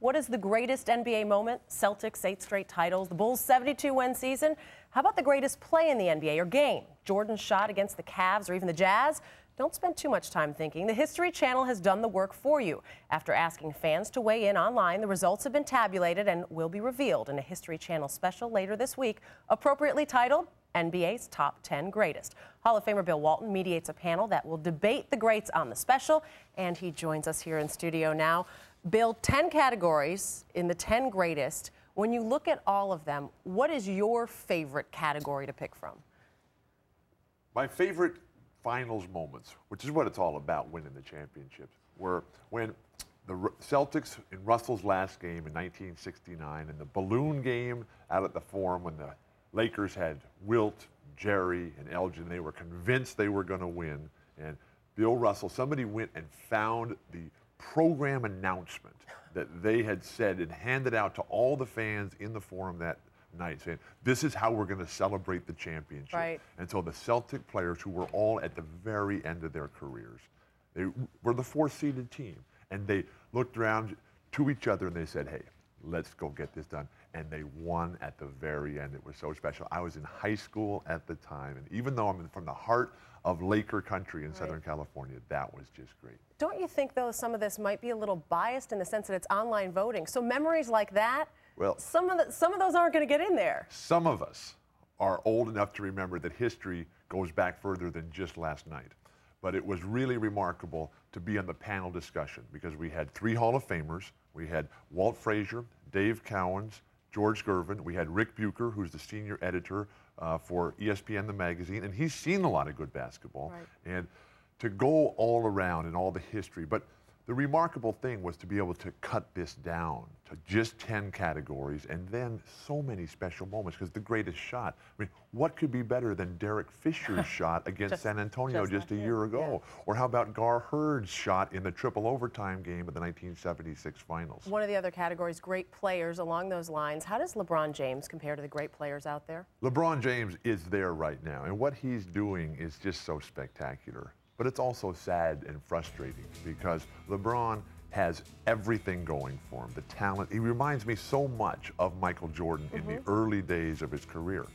What is the greatest NBA moment? Celtics 8 straight titles, the Bulls 72-win season. How about the greatest play in the NBA or game? Jordan's shot against the Cavs or even the Jazz? Don't spend too much time thinking. The History Channel has done the work for you. After asking fans to weigh in online, the results have been tabulated and will be revealed in a History Channel special later this week, appropriately titled NBA's Top 10 Greatest. Hall of Famer Bill Walton mediates a panel that will debate the greats on the special, and he joins us here in studio now. Bill, 10 categories in the 10 greatest. When you look at all of them, what is your favorite category to pick from? My favorite finals moments, which is what it's all about, winning the championships, were when the Celtics in Russell's last game in 1969 and the balloon game out at the Forum when the Lakers had Wilt, Jerry, and Elgin. They were convinced they were going to win. And Bill Russell, somebody went and found the program announcement that they had said and handed out to all the fans in the Forum that night, saying, this is how we're going to celebrate the championship. Right. And so the Celtic players, who were all at the very end of their careers, they were the fourth-seeded team. And they looked around to each other and they said, hey, let's go get this done. And they won at the very end. It was so special. I was in high school at the time, and even though I'm from the heart of Laker country in Southern California, that was just great. Don't you think, though, some of this might be a little biased in the sense that it's online voting? So memories like that, well, some of those aren't going to get in there. Some of us are old enough to remember that history goes back further than just last night. But it was really remarkable to be on the panel discussion because we had 3 Hall of Famers. We had Walt Frazier, Dave Cowens, George Gervin. We had Rick Bucher, who's the senior editor for ESPN, the magazine, and he's seen a lot of good basketball. Right. And to go all around and all the history. But the remarkable thing was to be able to cut this down to just 10 categories and then so many special moments, because the greatest shot, I mean, what could be better than Derek Fisher's shot against San Antonio just a year ago? Yeah. Or how about Gar Hurd's shot in the triple overtime game of the 1976 finals? One of the other categories, great players along those lines. How does LeBron James compare to the great players out there? LeBron James is there right now, and what he's doing is just so spectacular. But it's also sad and frustrating because LeBron has everything going for him. The talent, he reminds me so much of Michael Jordan in the early days of his career,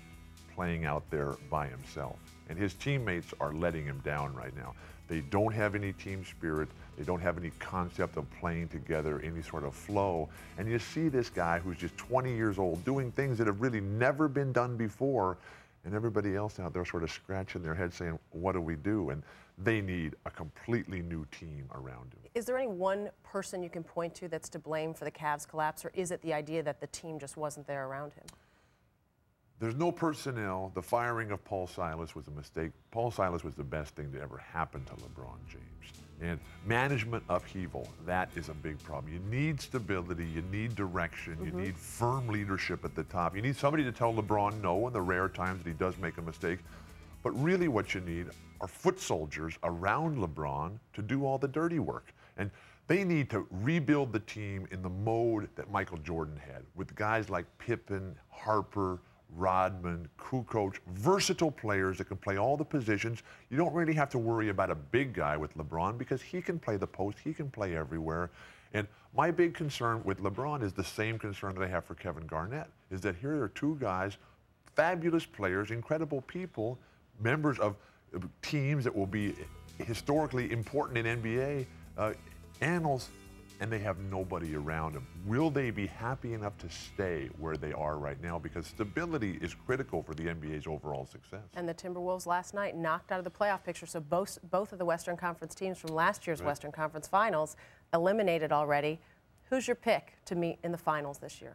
playing out there by himself. And his teammates are letting him down right now. They don't have any team spirit. They don't have any concept of playing together, any sort of flow. And you see this guy who's just 20 years old doing things that have really never been done before, and everybody else out there sort of scratching their head saying, what do we do? And they need a completely new team around him. Is there any one person you can point to that's to blame for the Cavs' collapse, or is it the idea that the team just wasn't there around him? There's no personnel. The firing of Paul Silas was a mistake. Paul Silas was the best thing to ever happen to LeBron James. And management upheaval, that is a big problem. You need stability, you need direction, you need firm leadership at the top. You need somebody to tell LeBron no in the rare times that he does make a mistake. But really what you need are foot soldiers around LeBron to do all the dirty work. And they need to rebuild the team in the mode that Michael Jordan had, with guys like Pippen, Harper, Rodman, Kukoc, versatile players that can play all the positions. You don't really have to worry about a big guy with LeBron because he can play the post, he can play everywhere. And my big concern with LeBron is the same concern that I have for Kevin Garnett, is that here are 2 guys, fabulous players, incredible people, members of teams that will be historically important in NBA annals, and they have nobody around them. Will they be happy enough to stay where they are right now? Because stability is critical for the NBA's overall success. And the Timberwolves last night knocked out of the playoff picture, so both of the Western Conference teams from last year's Western Conference Finals eliminated already. Who's your pick to meet in the finals this year?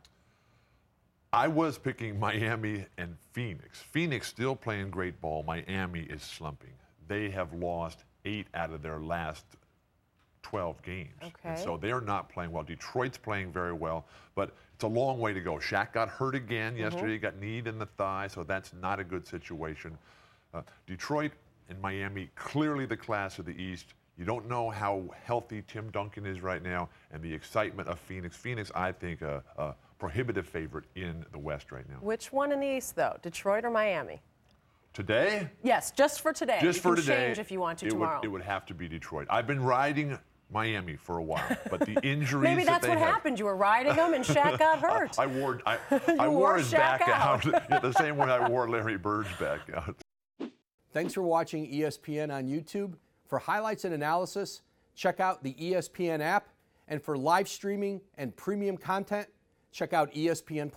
I was picking Miami and Phoenix. Phoenix still playing great ball. Miami is slumping. They have lost 8 out of their last 12 games. Okay. And so they're not playing well. Detroit's playing very well, but it's a long way to go. Shaq got hurt again yesterday, got kneed in the thigh, so that's not a good situation. Detroit and Miami, clearly the class of the East. You don't know how healthy Tim Duncan is right now, and the excitement of Phoenix. Phoenix, I think, a prohibitive favorite in the West right now. Which one in the East, though? Detroit or Miami? Today? Yes, just for today. Just for today. Change if you want to tomorrow. It would have to be Detroit. I've been riding Miami for a while, but the injuries Maybe that that's they what have, happened. You were riding him and Shaq got hurt. I wore wore his Shaq back out. out the same way I wore Larry Bird's back out. Thanks for watching ESPN on YouTube. For highlights and analysis, check out the ESPN app. And for live streaming and premium content, check out ESPN+.